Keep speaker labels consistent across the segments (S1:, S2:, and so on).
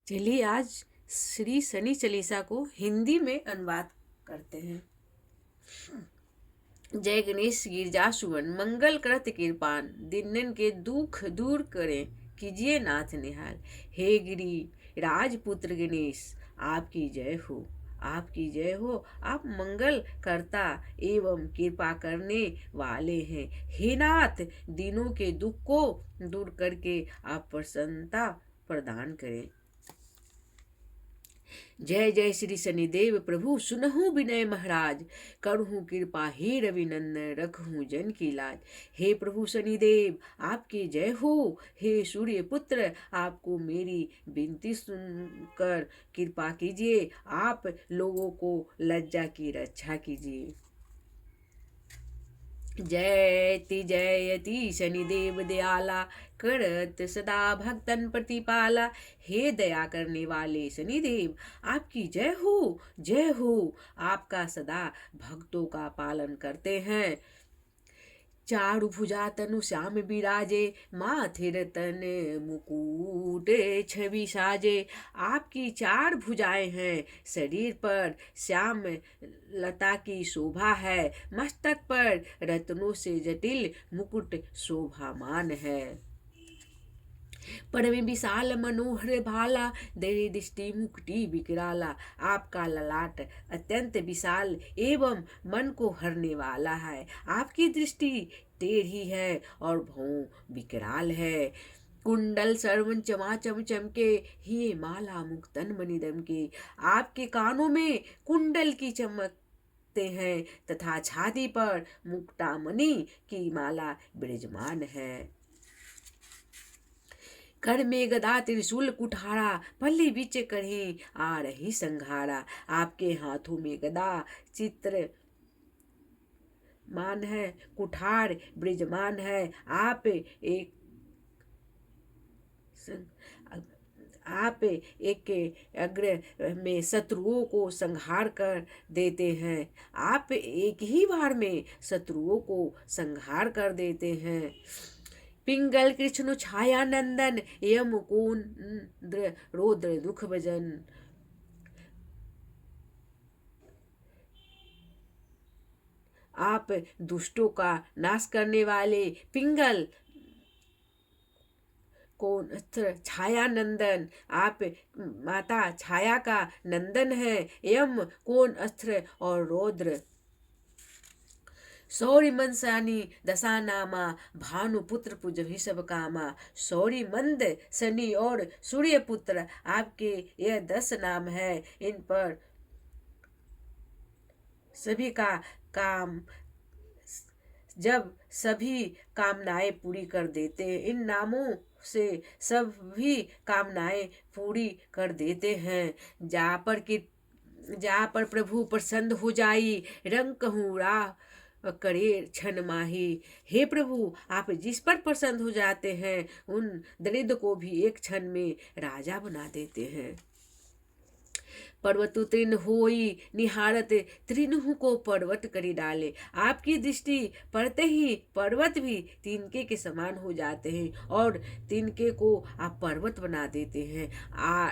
S1: चलिए आज श्री शनि चालीसा को हिंदी में अनुवाद करते हैं। जय गणेश गिरजा सुवन मंगल करत कृपान दिनन के दुख दूर करें कीजिए नाथ निहाल। हे गिरी राजपुत्र गणेश आपकी जय हो, आपकी जय हो। आप मंगल करता एवं कृपा करने वाले हैं। हे नाथ दिनों के दुख को दूर करके आप प्रसन्नता प्रदान करें। जय जय श्री शनिदेव प्रभु सुनहु विनय महाराज, करहूँ कृपा हे रविनंदन रखहूँ जन की लाज। हे प्रभु शनिदेव आपकी जय हो। हे सूर्य पुत्र आपको मेरी विनती सुनकर कृपा कीजिए, आप लोगों को लज्जा की रक्षा कीजिए। जयति जयति शनिदेव दयाला, करत सदा भक्तन प्रतिपाला। हे दया करने वाले शनिदेव आपकी जय हो, जय हो। आपका सदा भक्तों का पालन करते हैं। चारु भुजा तनु श्याम बिराजे, माथे रतन मुकुट छवि साजे। आपकी चार भुजाएं हैं, शरीर पर श्याम लता की शोभा है, मस्तक पर रत्नों से जटिल मुकुट शोभामान है। परम विशाल मनोहर भाला, दे दृष्टि मुकुटी विकराला। आपका ललाट अत्यंत विशाल एवं मन को हरने वाला है। आपकी दृष्टि टेढ़ी है और भौं विकराल है। कुंडल सर्वन चमाचम चमके, ही माला मुक्तन मणिदम के। आपके कानों में कुंडल की चमकते हैं तथा छाती पर मुक्तामणि की माला विराजमान है। कर में गदा त्रिशूल कुठारा, पल्ली बिच करही आ रही संघारा। आपके हाथों में गदा चित्र मान है, कुठार ब्रिजमान है। आप एक अग्र में शत्रुओं को संहार कर देते हैं। आप एक ही बार में शत्रुओं को संहार कर देते हैं। पिंगल कृष्ण छाया नंदन, यम मुकुंद रौद्र दुख भजन। आप दुष्टों का नाश करने वाले पिंगल को छाया नंदन, आप माता छाया का नंदन है। यम कोन अस्त्र और रौद्र सौरी मनसानी दशा नामा, भानुपुत्र पुज भी सब कामा। सौरी मंद शनि और सूर्य पुत्र आपके यह 10 नाम है। इन पर सभी का काम जब सभी कामनाएं पूरी कर देते हैं। इन नामों से सभी कामनाएं पूरी कर देते हैं। जहाँ पर प्रभु प्रसन्न हो जाई, रंग कहूँ राह करे क्षण माही। हे प्रभु आप जिस पर प्रसन्न हो जाते हैं उन दरिद्र को भी एक क्षण में राजा बना देते हैं। पर्वत तृण होई निहारत, त्रिनहु को पर्वत करी डाले। आपकी दृष्टि पड़ते ही पर्वत भी तिनके के समान हो जाते हैं और तिनके को आप पर्वत बना देते हैं।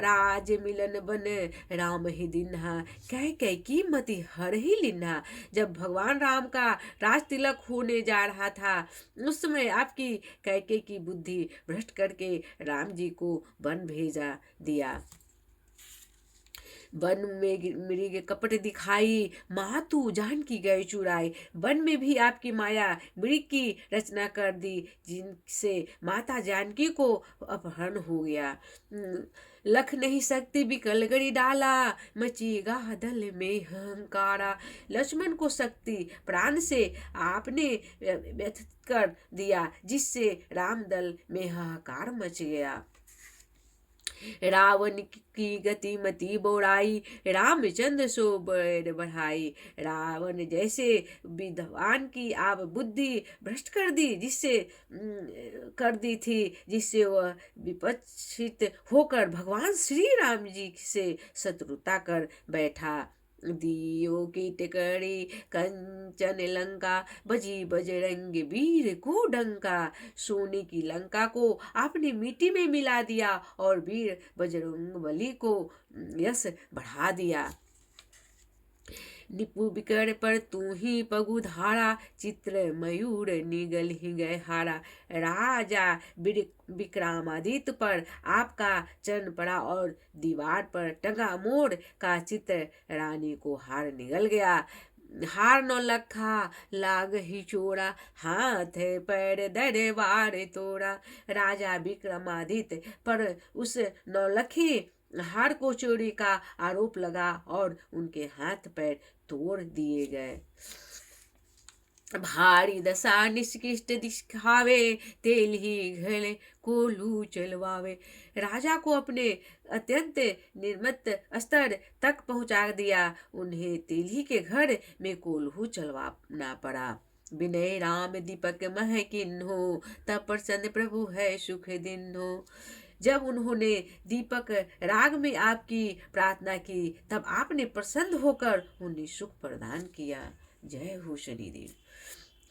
S1: राज मिलन बन राम ही दिन्हा, कह कह की मति हर ही लिन्हा। जब भगवान राम का राज तिलक होने जा रहा था उस समय आपकी कैके की बुद्धि भ्रष्ट करके राम जी को वन भेजा दिया। वन में मृग कपट दिखाई, मातु जानकी गए चुराई। वन में भी आपकी माया मृग की रचना कर दी, जिनसे माता जानकी को अपहरण हो गया। लख नहीं सकती विकल गरी डाला, मचीगा दल में हंकारा। लक्ष्मण को शक्ति प्राण से आपने व्यथित कर दिया, जिससे राम दल में हाहाकार मच गया। रावण की गति मति बोराई, रामचंद्र सो बैर बढ़ाई। रावण जैसे विद्वान की आप बुद्धि भ्रष्ट कर दी थी, जिससे वह विपक्षित होकर भगवान श्री राम जी से शत्रुता कर बैठा। दियो की टिकड़ी कंचन लंका, बजी बजरंग वीर को डंका। सोने की लंका को आपने मिट्टी में मिला दिया और वीर बजरंग बली को यश बढ़ा दिया। निपु बिकट पर तू ही पगुधारा, चित्र मयूर निगल ही गए हारा। राजा विक्रमादित्य पर आपका चरण पड़ा और दीवार पर टंगा मोर का चित्र, रानी को हार निगल गया। हार नौलखा लाग ही चोरा, हाथ पैर दरबार तोड़ा। राजा विक्रमादित्य पर उस नौलखी हार को चोरी का आरोप लगा और उनके हाथ पैर तोड़ दिए गए। भारी दशा निष्कृष्ट दिखावे, तेल ही घड़े को लू चलवावे। राजा को अपने अत्यंत निर्मत स्तर तक पहुंचा दिया। उन्हें तेली के घर में कोल्हू चलवाना पड़ा। विनय राम दीपक मह किन्हो, तब प्रसन्न प्रभु है सुख दिन्हो। जब उन्होंने दीपक राग में आपकी प्रार्थना की, तब आपने प्रसन्न होकर उन्हें सुख प्रदान किया। जय हो शनिदेव।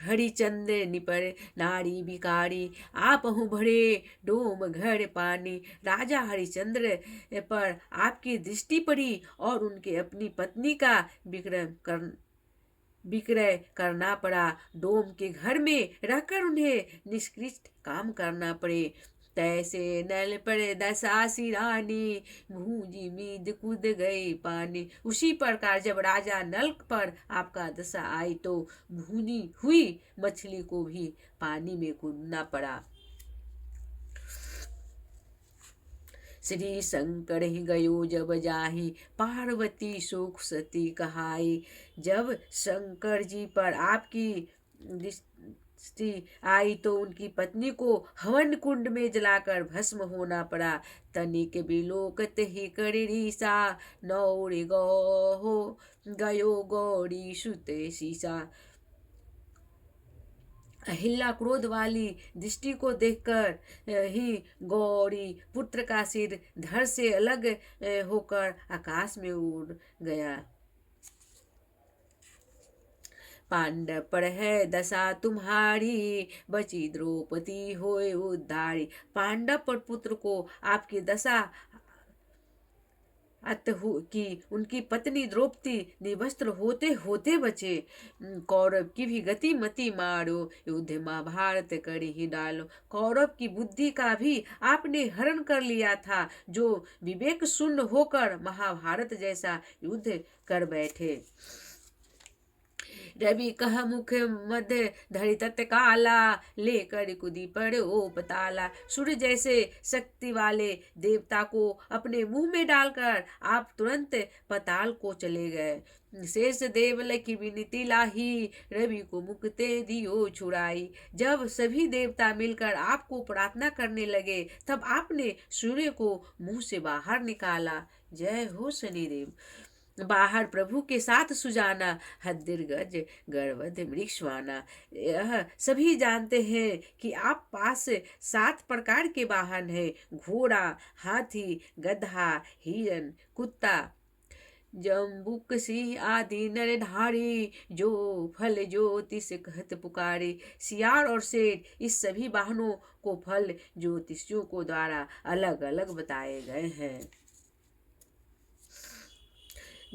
S1: हरिचंद्र निपर नारी बिकारी, आपहु भरे डोम घर पानी। राजा हरिचंद्र पर आपकी दृष्टि पड़ी और उनके अपनी पत्नी का विक्रय करना पड़ा। डोम के घर में रहकर उन्हें निष्कृष्ट काम करना पड़े। तैसे नल पर दशासी रानी, भूजी मीद कूद गई पानी। उसी प्रकार जब राजा नल पर आपका दशा आई तो भूनी हुई मछली को भी पानी में कूदना पड़ा। श्री शंकर ही गयो जब जाहि, पार्वती शोक सती कहाई। जब शंकर जी पर आपकी दृष्टि आई तो उनकी पत्नी को हवन कुंड में जलाकर भस्म होना पड़ा। तनिक बिलोकत ही कर रीसा, नौर गो गयो गौरी सुत सीसा। अहिल्या क्रोध वाली दृष्टि को देखकर ही गौरी पुत्र का सिर धड़ से अलग होकर आकाश में उड़ गया। पांडव पर है दशा तुम्हारी, बची द्रौपदी होए उद्धारी। पांडव पर पुत्र को आपकी दशा कि उनकी पत्नी द्रौपदी निवस्त्र होते होते बचे। कौरव की भी गति मति मारो, युद्ध महाभारत कर ही डालो। कौरव की बुद्धि का भी आपने हरण कर लिया था, जो विवेक शून्य होकर महाभारत जैसा युद्ध कर बैठे। रवि कह मुख मद धरि तत्काला, लेकर कुदी पर ओ पताला। सूर्य जैसे शक्ति वाले देवता को अपने मुंह में डालकर आप तुरंत पताल को चले गए। शेष देवल की विनती लाही, रवि को मुक्ते दियो छुड़ाई। जब सभी देवता मिलकर आपको प्रार्थना करने लगे, तब आपने सूर्य को मुंह से बाहर निकाला। जय हो शनिदेव। बाहर प्रभु के साथ सुजाना, हद्दिर गज गर्वध मृक्षवाना। यह सभी जानते हैं कि आप पास 7 प्रकार के वाहन हैं, घोड़ा, हाथी, गधा, हिरन, कुत्ता, जम्बुक सिंह आदि नरधारी, जो फल ज्योतिष कहत पुकारे। सियार और शेर इस सभी वाहनों को फल ज्योतिषियों को द्वारा अलग अलग बताए गए हैं।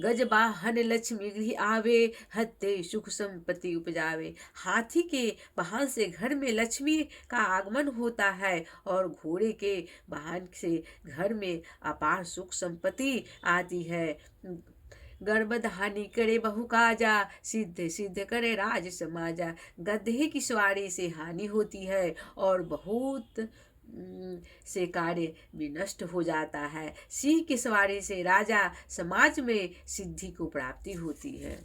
S1: गजवाहन लक्ष्मी गृह आवे, हत्ते सुख संपत्ति उपजावे। हाथी के वाहन से घर में लक्ष्मी का आगमन होता है और घोड़े के वाहन से घर में अपार सुख संपत्ति आती है। गर्भधानी करे बहु काजा, सिद्ध सिद्ध करे राज समाजा। गधे की सवारी से हानि होती है और बहुत से कार्य विनष्ट हो जाता है। सिंह की सवारी से राजा समाज में सिद्धि को प्राप्ति होती है।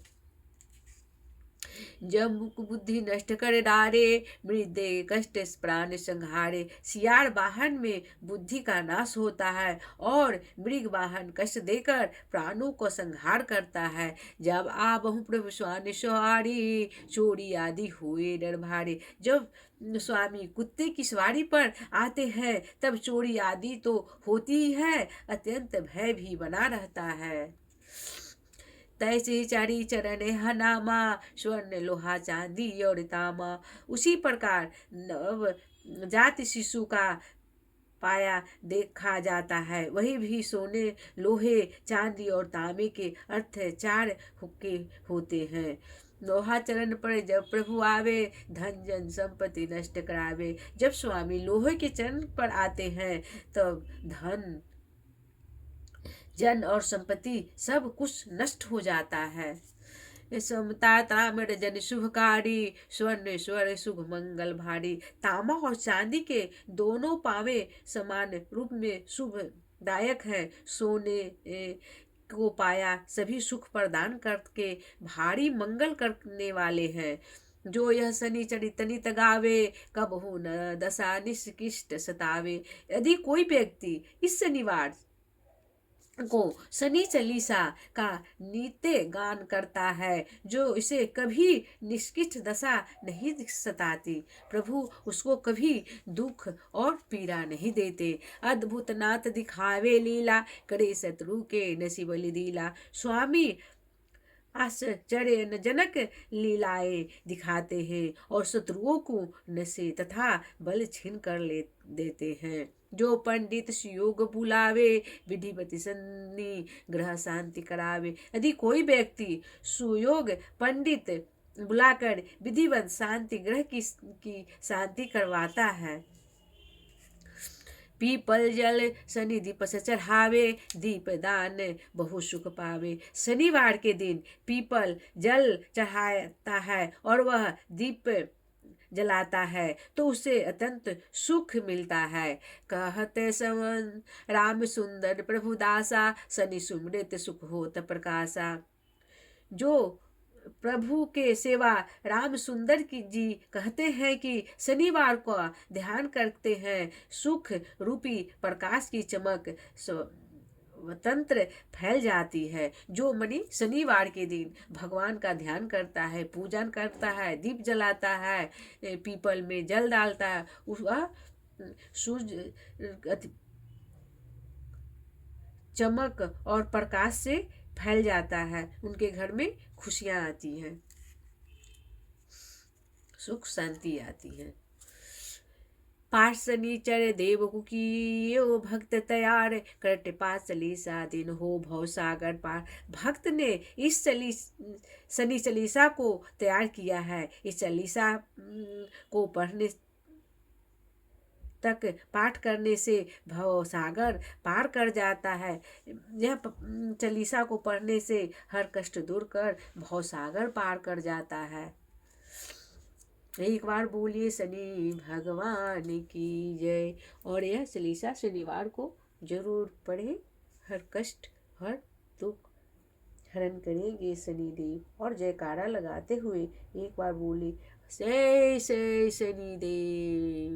S1: जब मुक बुद्धि नष्ट कर डारे, मृदे कष्ट प्राण संहारे। सियार वाहन में बुद्धि का नाश होता है और मृग वाहन कष्ट देकर प्राणों को संहार करता है। जब आ बहु प्रभु स्वान सवारी, चोरी आदि हुए डर भारे। जब स्वामी कुत्ते की सवारी पर आते हैं, तब चोरी आदि तो होती ही है, अत्यंत भय भी बना रहता है। तैसे चारी चरण है नामा, स्वर्ण लोहा चांदी और तामा। उसी प्रकार नव जात शिशु का पाया देखा जाता है, वही भी सोने लोहे चांदी और तांबे के अर्थ चार हुक्के होते हैं। लोहा चरण पर जब प्रभु आवे, धन जन संपत्ति नष्ट करावे। जब स्वामी लोहे के चरण पर आते हैं तब धन जन और संपत्ति सब कुछ नष्ट हो जाता है। समता ताम्र जन शुभकारी, स्वर्ण स्वर शुभ मंगल भारी। तांबा और चांदी के दोनों पावे समान रूप में शुभदायक है। सोने को पाया सभी सुख प्रदान करके भारी मंगल करने वाले हैं। जो यह शनि चरितनित गावे, कबहु न दशा निष्कृष्ट सतावे। यदि कोई व्यक्ति इस शनिवार को शनि चालीसा का नित्य गान करता है, जो इसे कभी निष्कृष्ट दशा नहीं सताती, प्रभु उसको कभी दुख और पीड़ा नहीं देते। अद्भुत नाथ दिखावे लीला, करे शत्रु के नसीब दीला। स्वामी आश्चर्यजनक लीलाएं दिखाते हैं और शत्रुओं को नशे तथा बल छीन कर ले देते हैं। जो पंडित सुयोग बुलावे, विधिवती सन्नी ग्रह शांति करावे। यदि कोई व्यक्ति सुयोग पंडित बुलाकर विधिवत शांति ग्रह की शांति करवाता है, पीपल जल शनि दीप से चढ़ावे, दीप दान बहु सुख पावे। शनिवार के दिन पीपल जल चढ़ाता है और वह दीप जलाता है तो उसे अत्यंत सुख मिलता है। कहते सवन राम सुंदर प्रभु दासा, शनि सुमृत सुख होत प्रकाशा। जो प्रभु के सेवा राम सुंदर की जी कहते हैं कि शनिवार को ध्यान करते हैं, सुख रूपी प्रकाश की चमक स्वतंत्र फैल जाती है। जो मनी शनिवार के दिन भगवान का ध्यान करता है, पूजन करता है, दीप जलाता है, पीपल में जल डालता है, वह सूर्य चमक और प्रकाश से फैल जाता है। उनके घर में खुशियां आती हैं, सुख शांति आती है। पाठ शनिचर देव की भक्त तैयार, करटे पाठ चालीसा दिन हो भव सागर पार। भक्त ने इस शनि चालीसा को तैयार किया है। इस चालीसा को पढ़ने तक पाठ करने से भव सागर पार कर जाता है। यह चालीसा को पढ़ने से हर कष्ट दूर कर भव सागर पार कर जाता है। एक बार बोलिए शनि भगवान की जय। और यह चालीसा शनिवार को जरूर पढ़े, हर कष्ट हर दुख हरण करेंगे शनिदेव। और जयकारा लगाते हुए एक बार बोले जय जय शनिदेव।